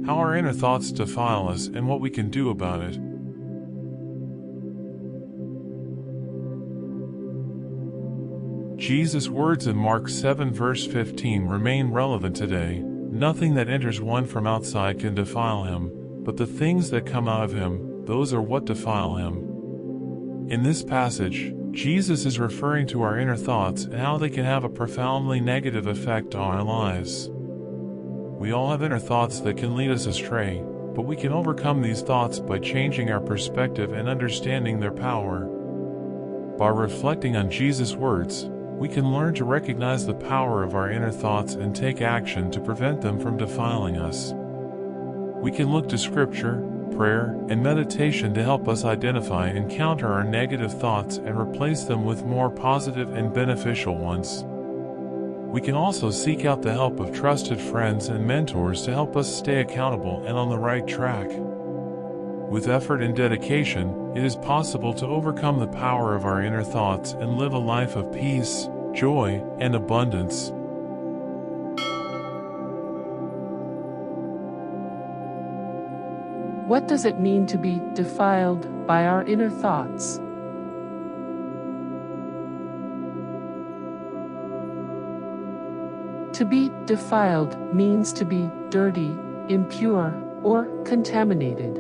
how our inner thoughts defile us and what we can do about it. Jesus' words in Mark 7 verse 15 remain relevant today. Nothing that enters one from outside can defile him, but the things that come out of him, those are what defile him. In this passage, Jesus is referring to our inner thoughts and how they can have a profoundly negative effect on our lives. We all have inner thoughts that can lead us astray, but we can overcome these thoughts by changing our perspective and understanding their power. By reflecting on Jesus' words, we can learn to recognize the power of our inner thoughts and take action to prevent them from defiling us. We can look to Scripture, prayer, and meditation to help us identify and counter our negative thoughts and replace them with more positive and beneficial ones. We can also seek out the help of trusted friends and mentors to help us stay accountable and on the right track. With effort and dedication, it is possible to overcome the power of our inner thoughts and live a life of peace, joy, and abundance. What does it mean to be defiled by our inner thoughts? To be defiled means to be dirty, impure, or contaminated.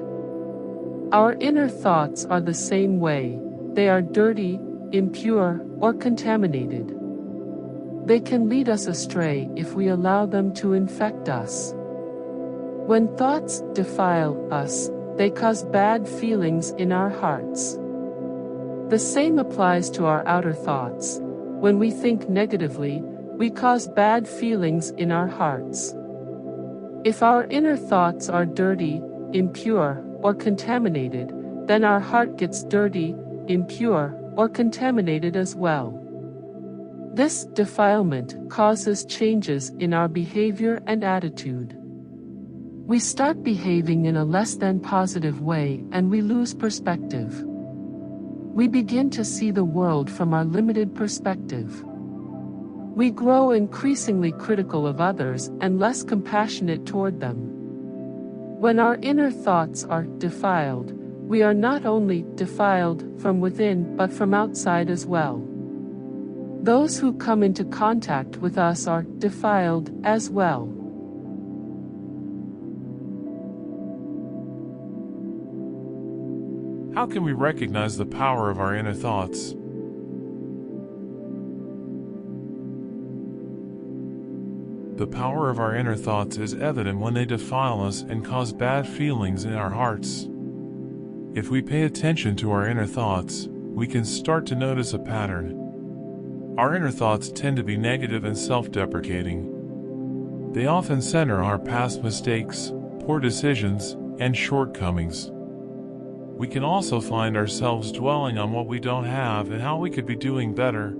Our inner thoughts are the same way. They are dirty, impure, or contaminated. They can lead us astray if we allow them to infect us. When thoughts defile us, they cause bad feelings in our hearts. The same applies to our outer thoughts. When we think negatively, we cause bad feelings in our hearts. If our inner thoughts are dirty, impure, or contaminated, then our heart gets dirty, impure, or contaminated as well. This defilement causes changes in our behavior and attitude. We start behaving in a less than positive way and we lose perspective. We begin to see the world from our limited perspective. We grow increasingly critical of others and less compassionate toward them. When our inner thoughts are defiled, we are not only defiled from within but from outside as well. Those who come into contact with us are defiled as well. How can we recognize the power of our inner thoughts? The power of our inner thoughts is evident when they defile us and cause bad feelings in our hearts. If we pay attention to our inner thoughts, we can start to notice a pattern. Our inner thoughts tend to be negative and self-deprecating. They often center on our past mistakes, poor decisions, and shortcomings. We can also find ourselves dwelling on what we don't have and how we could be doing better.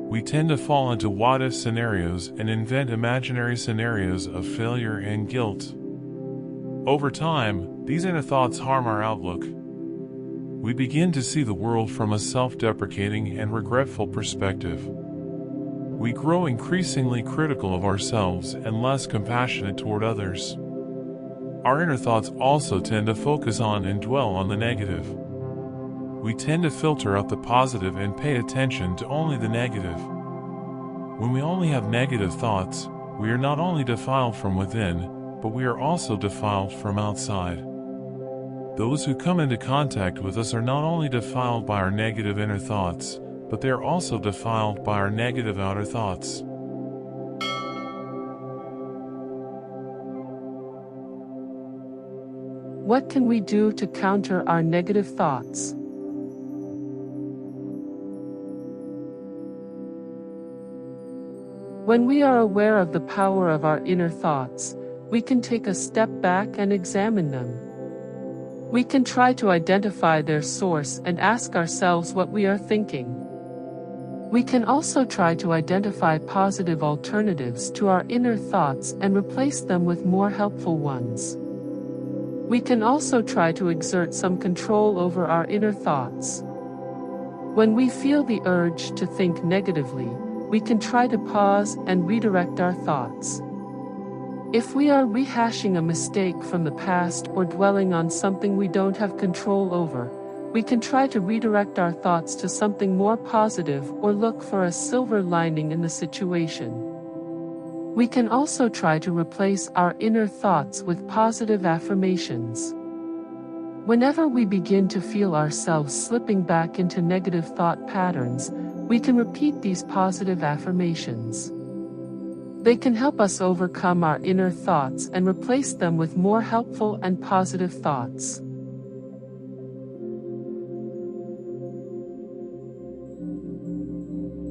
We tend to fall into what-if scenarios and invent imaginary scenarios of failure and guilt. Over time, these inner thoughts harm our outlook. We begin to see the world from a self-deprecating and regretful perspective. We grow increasingly critical of ourselves and less compassionate toward others. Our inner thoughts also tend to focus on and dwell on the negative. We tend to filter out the positive and pay attention to only the negative. When we only have negative thoughts, we are not only defiled from within, but we are also defiled from outside. Those who come into contact with us are not only defiled by our negative inner thoughts, but they are also defiled by our negative outer thoughts. What can we do to counter our negative thoughts? When we are aware of the power of our inner thoughts, we can take a step back and examine them. We can try to identify their source and ask ourselves what we are thinking. We can also try to identify positive alternatives to our inner thoughts and replace them with more helpful ones. We can also try to exert some control over our inner thoughts. When we feel the urge to think negatively, we can try to pause and redirect our thoughts. If we are rehashing a mistake from the past or dwelling on something we don't have control over, we can try to redirect our thoughts to something more positive or look for a silver lining in the situation. We can also try to replace our inner thoughts with positive affirmations. Whenever we begin to feel ourselves slipping back into negative thought patterns, we can repeat these positive affirmations. They can help us overcome our inner thoughts and replace them with more helpful and positive thoughts.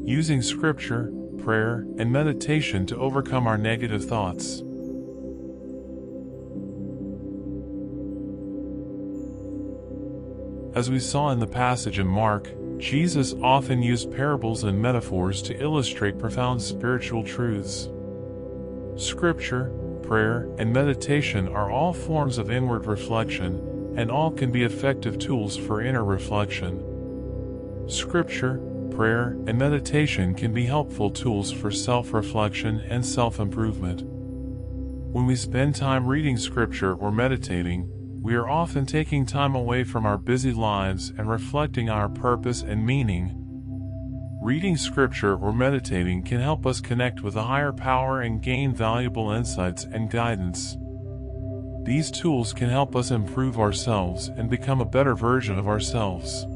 Using scripture, prayer, and meditation to overcome our negative thoughts. As we saw in the passage in Mark, Jesus often used parables and metaphors to illustrate profound spiritual truths. Scripture, prayer, and meditation are all forms of inward reflection, and all can be effective tools for inner reflection. Scripture, prayer, and meditation can be helpful tools for self-reflection and self-improvement. When we spend time reading scripture or meditating, we are often taking time away from our busy lives and reflecting on our purpose and meaning. Reading scripture or meditating can help us connect with a higher power and gain valuable insights and guidance. These tools can help us improve ourselves and become a better version of ourselves.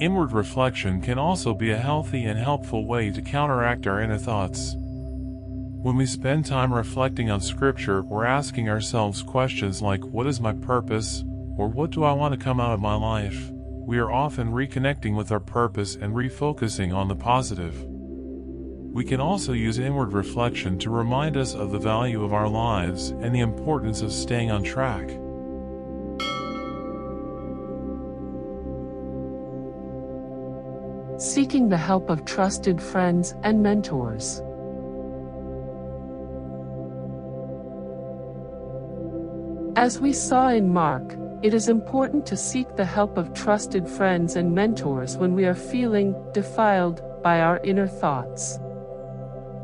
Inward reflection can also be a healthy and helpful way to counteract our inner thoughts. When we spend time reflecting on scripture, we're asking ourselves questions like, what is my purpose? Or what do I want to come out of my life? We are often reconnecting with our purpose and refocusing on the positive. We can also use inward reflection to remind us of the value of our lives and the importance of staying on track. Seeking the help of trusted friends and mentors. As we saw in Mark, it is important to seek the help of trusted friends and mentors when we are feeling defiled by our inner thoughts.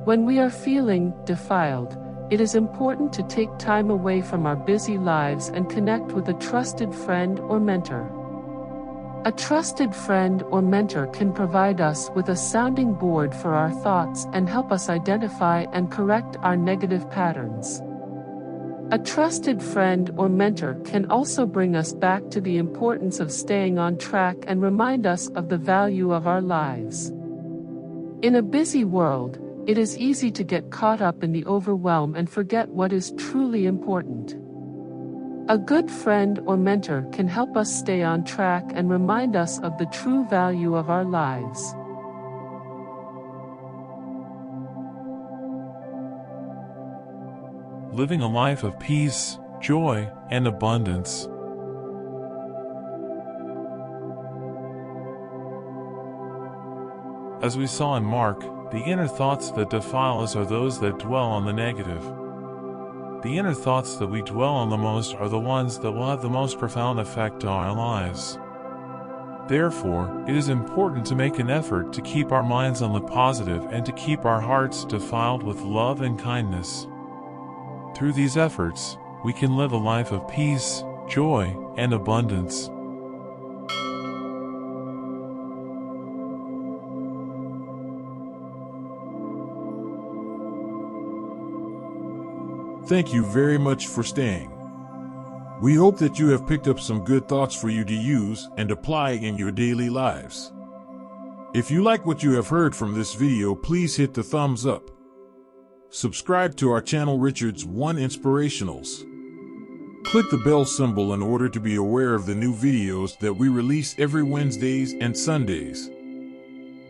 When we are feeling defiled, it is important to take time away from our busy lives and connect with a trusted friend or mentor. A trusted friend or mentor can provide us with a sounding board for our thoughts and help us identify and correct our negative patterns. A trusted friend or mentor can also bring us back to the importance of staying on track and remind us of the value of our lives. In a busy world, it is easy to get caught up in the overwhelm and forget what is truly important. A good friend or mentor can help us stay on track and remind us of the true value of our lives. Living a life of peace, joy, and abundance. As we saw in Mark, the inner thoughts that defile us are those that dwell on the negative. The inner thoughts that we dwell on the most are the ones that will have the most profound effect on our lives. Therefore, it is important to make an effort to keep our minds on the positive and to keep our hearts defiled with love and kindness. Through these efforts, we can live a life of peace, joy, and abundance. Thank you very much for staying. We hope that you have picked up some good thoughts for you to use and apply in your daily lives. If you like what you have heard from this video, please hit the thumbs up. Subscribe to our channel Richard's One Inspirationals. Click the bell symbol in order to be aware of the new videos that we release every Wednesdays and Sundays.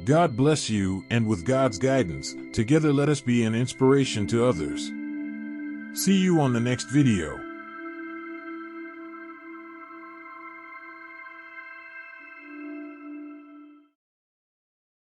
God bless you, and with God's guidance, together let us be an inspiration to others. See you on the next video.